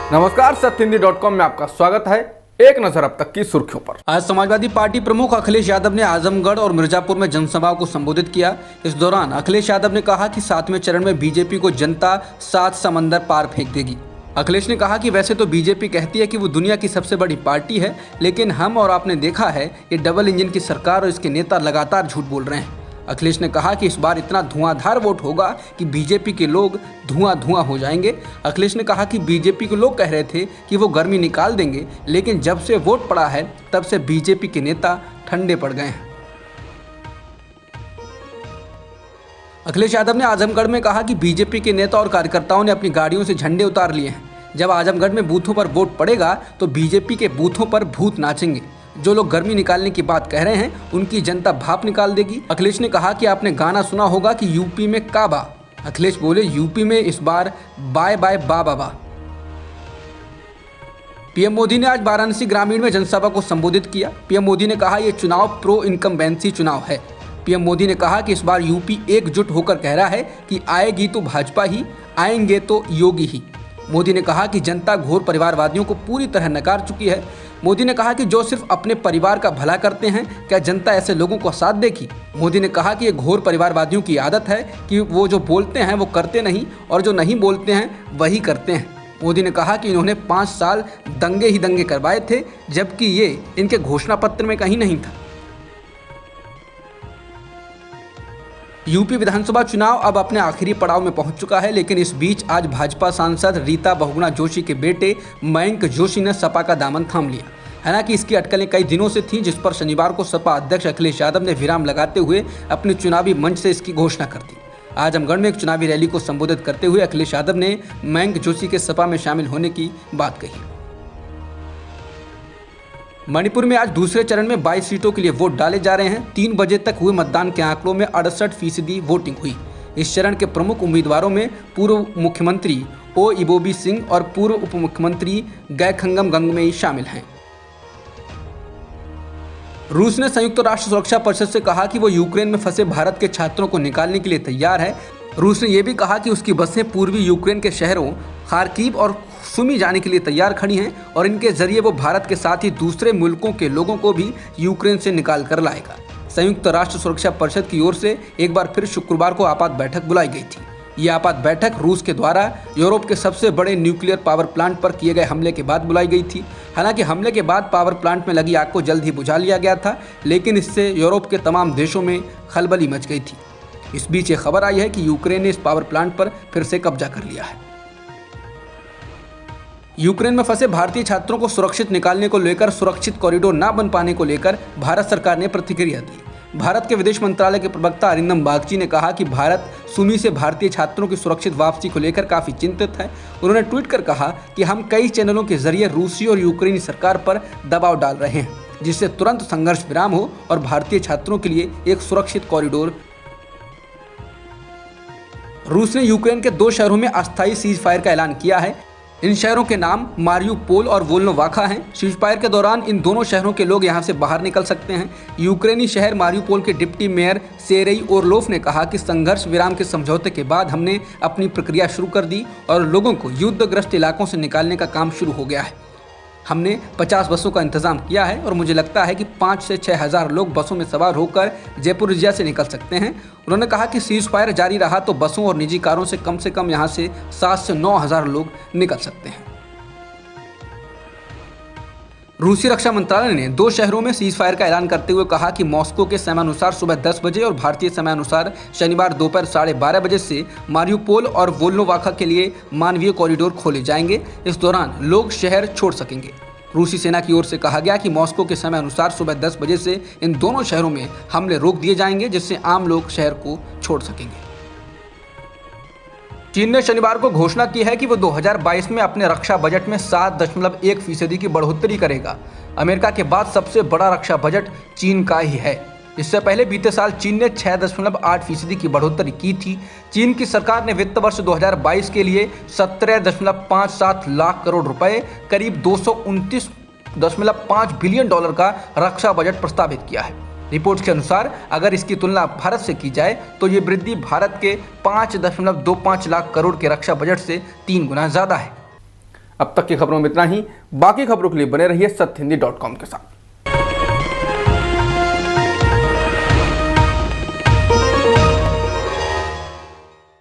नमस्कार, सत्यहिंदी.com में आपका स्वागत है। एक नजर अब तक की सुर्खियों पर। आज समाजवादी पार्टी प्रमुख अखिलेश यादव ने आजमगढ़ और मिर्जापुर में जनसभाओं को संबोधित किया। इस दौरान अखिलेश यादव ने कहा कि 7वें चरण में बीजेपी को जनता 7 समंदर पार फेंक देगी। अखिलेश ने कहा कि वैसे तो बीजेपी कहती है कि वो दुनिया की सबसे बड़ी पार्टी है, लेकिन हम और आपने देखा है ये डबल इंजन की सरकार और इसके नेता लगातार झूठ बोल रहे हैं। अखिलेश ने कहा कि इस बार इतना धुआंधार वोट होगा कि बीजेपी के लोग धुआं हो जाएंगे। अखिलेश ने कहा कि बीजेपी के लोग कह रहे थे कि वो गर्मी निकाल देंगे, लेकिन जब से वोट पड़ा है तब से बीजेपी के नेता ठंडे पड़ गए हैं। अखिलेश यादव ने आजमगढ़ में कहा कि बीजेपी के नेता और कार्यकर्ताओं ने अपनी गाड़ियों से झंडे उतार लिए हैं। जब आजमगढ़ में बूथों पर वोट पड़ेगा तो बीजेपी के बूथों पर भूत नाचेंगे। जो लोग गर्मी निकालने की बात कह रहे हैं उनकी जनता भाप निकाल देगी। अखिलेश ने कहा कि आपने गाना सुना होगा कि यूपी में काबा। अखिलेश बोले यूपी में इस बार बाय बाय बा बाबा। पीएम मोदी ने आज वाराणसी ग्रामीण में जनसभा को संबोधित किया। पीएम मोदी ने कहा ये चुनाव प्रो इनकम्बेंसी चुनाव है। पीएम मोदी ने कहा कि इस बार यूपी एकजुट होकर कह रहा है कि आएगी तो भाजपा ही, आएंगे तो योगी ही। मोदी ने कहा कि जनता घोर परिवारवादियों को पूरी तरह नकार चुकी है। मोदी ने कहा कि जो सिर्फ अपने परिवार का भला करते हैं, क्या जनता ऐसे लोगों को साथ देगी? मोदी ने कहा कि ये घोर परिवारवादियों की आदत है कि वो जो बोलते हैं वो करते नहीं और जो नहीं बोलते हैं वही करते हैं। मोदी ने कहा कि इन्होंने 5 साल दंगे ही दंगे करवाए थे, जबकि ये इनके घोषणा पत्र में कहीं नहीं था। यूपी विधानसभा चुनाव अब अपने आखिरी पड़ाव में पहुंच चुका है, लेकिन इस बीच आज भाजपा सांसद रीता बहुगुणा जोशी के बेटे मयंक जोशी ने सपा का दामन थाम लिया। हालांकि इसकी अटकलें कई दिनों से थीं, जिस पर शनिवार को सपा अध्यक्ष अखिलेश यादव ने विराम लगाते हुए अपने चुनावी मंच से इसकी घोषणा कर दी। आजमगढ़ में एक चुनावी रैली को संबोधित करते हुए अखिलेश यादव ने मयंक जोशी के सपा में शामिल होने की बात कही। मणिपुर में आज दूसरे चरण में 22 सीटों के लिए वोट डाले जा रहे हैं। 3 बजे तक हुए मतदान के आंकड़ों में 68% वोटिंग हुई। इस चरण के प्रमुख उम्मीदवारों में पूर्व मुख्यमंत्री ओ इबोबी सिंह और पूर्व उप मुख्यमंत्री गैखंगम गंगमेई शामिल हैं। रूस ने संयुक्त राष्ट्र सुरक्षा परिषद से कहा कि वो यूक्रेन में फंसे भारत के छात्रों को निकालने के लिए तैयार है। रूस ने यह भी कहा कि उसकी बसें पूर्वी यूक्रेन के शहरों खार्किव और सुमी जाने के लिए तैयार खड़ी हैं और इनके जरिए वो भारत के साथ ही दूसरे मुल्कों के लोगों को भी यूक्रेन से निकाल कर लाएगा। संयुक्त राष्ट्र सुरक्षा परिषद की ओर से एक बार फिर शुक्रवार को आपात बैठक बुलाई गई थी। ये आपात बैठक रूस के द्वारा यूरोप के सबसे बड़े न्यूक्लियर पावर प्लांट पर किए गए हमले के बाद बुलाई गई थी। हालांकि हमले के बाद पावर प्लांट में लगी आग को जल्द ही बुझा लिया गया था, लेकिन इससे यूरोप के तमाम देशों में खलबली मच गई थी। इस बीच ये खबर आई है कि यूक्रेन ने इस पावर प्लांट पर फिर से कब्जा कर लिया है। यूक्रेन में फंसे भारतीय छात्रों को सुरक्षित निकालने को लेकर सुरक्षित कॉरिडोर न बन पाने को लेकर भारत सरकार ने प्रतिक्रिया दी। भारत के विदेश मंत्रालय के प्रवक्ता अरिंदम बागची ने कहा कि भारत सुमी से भारतीय छात्रों की सुरक्षित वापसी को लेकर काफ़ी चिंतित है। उन्होंने ट्वीट कर कहा कि हम कई चैनलों के जरिए रूसी और यूक्रेनी सरकार पर दबाव डाल रहे हैं, जिससे तुरंत संघर्ष विराम हो और भारतीय छात्रों के लिए एक सुरक्षित कॉरिडोर। रूस ने यूक्रेन के 2 शहरों में अस्थायी सीज फायर का ऐलान किया है। इन शहरों के नाम मारियुपोल और वोल्नोवाखा हैं। सीज फायर के दौरान इन दोनों शहरों के लोग यहां से बाहर निकल सकते हैं। यूक्रेनी शहर मारियुपोल के डिप्टी मेयर सेरेई ओरलोफ ने कहा कि संघर्ष विराम के समझौते के बाद हमने अपनी प्रक्रिया शुरू कर दी और लोगों को युद्धग्रस्त इलाकों से निकालने का काम शुरू हो गया है। हमने 50 बसों का इंतजाम किया है और मुझे लगता है कि 5 से 6 हज़ार लोग बसों में सवार होकर जयपुरिया से निकल सकते हैं। उन्होंने कहा कि सीज फायर जारी रहा तो बसों और निजी कारों से कम यहाँ से 7 से 9 हज़ार लोग निकल सकते हैं। रूसी रक्षा मंत्रालय ने 2 शहरों में सीज फायर का ऐलान करते हुए कहा कि मॉस्को के समयानुसार सुबह 10 बजे और भारतीय समयानुसार शनिवार दोपहर 12:30 बजे से मारियुपोल और वोल्नोवाखा के लिए मानवीय कॉरिडोर खोले जाएंगे। इस दौरान लोग शहर छोड़ सकेंगे। रूसी सेना की ओर से कहा गया कि मॉस्को के समय अनुसार सुबह 10 बजे से इन दोनों शहरों में हमले रोक दिए जाएंगे, जिससे आम लोग शहर को छोड़ सकेंगे। चीन ने शनिवार को घोषणा की है कि वो 2022 में अपने रक्षा बजट में 7.1% की बढ़ोतरी करेगा। अमेरिका के बाद सबसे बड़ा रक्षा बजट चीन का ही है। इससे पहले बीते साल चीन ने 6.8% की बढ़ोतरी की थी। चीन की सरकार ने वित्त वर्ष 2022 के लिए 17.57 लाख करोड़ रुपए, करीब $229.5 बिलियन का रक्षा बजट प्रस्तावित किया है। रिपोर्ट्स के अनुसार अगर इसकी तुलना भारत से की जाए तो ये वृद्धि भारत के 5.25 लाख करोड़ के रक्षा बजट से 3 गुना ज़्यादा है। अब तक की खबरों में इतना ही। बाकी खबरों के लिए बने रहिए सत्यहिंदी.com के साथ।